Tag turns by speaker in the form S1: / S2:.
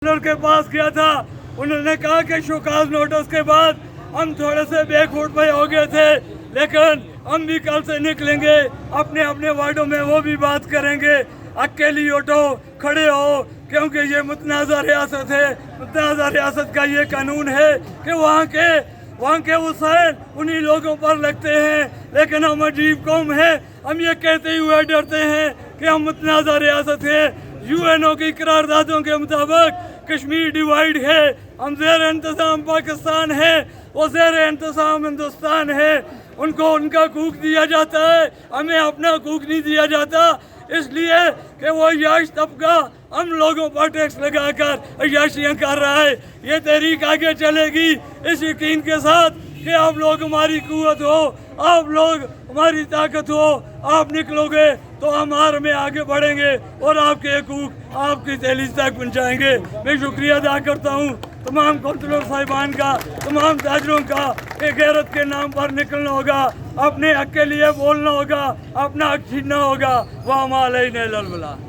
S1: के पास गया था, उन्होंने कहा कि शोकाज नोटिस के बाद हम थोड़े से बेखूट पे हो गए थे, लेकिन हम भी कल से निकलेंगे, अपने अपने वार्डों में वो भी बात करेंगे। अकेली उठो, खड़े हो, क्योंकि ये मुतनाज़ा रियासत है। मुतनाज़ा रियासत का ये कानून है कि वहाँ के वसाइल उन्हीं लोगों पर लगते हैं, लेकिन हम अजीब कौम है। हम ये कहते हुए डरते हैं कि हम मुतनाज़ा रियासत है। यूएनओ की करारदादों के मुताबिक कश्मीर डिवाइड है, हम ज़ेर इंतज़ाम पाकिस्तान है, वो ज़ेर इंतज़ाम हिंदुस्तान है। उनको उनका हकूक़ दिया जाता है, हमें अपना हकूक़ नहीं दिया जाता, इसलिए कि वो अय्याश तबका हम लोगों पर टैक्स लगाकर अय्याशियाँ कर रहा है। ये तहरीक आगे चलेगी इस यकीन के साथ कि आप लोग हमारी कुव्वत हो, आप लोग हमारी ताकत हो। आप निकलोगे तो हम हार में आगे बढ़ेंगे और आपके हकूक़ आपकी दहलीज तक पहुँचाएँगे। मैं शुक्रिया अदा करता हूँ तमाम कौंसलर साहिबान का, तमाम ताजरों का, कि गैरत के नाम पर निकलना होगा, अपने हक के लिए बोलना होगा, अपना हक छीनना होगा। वाह अलैना इल्लल बलाग।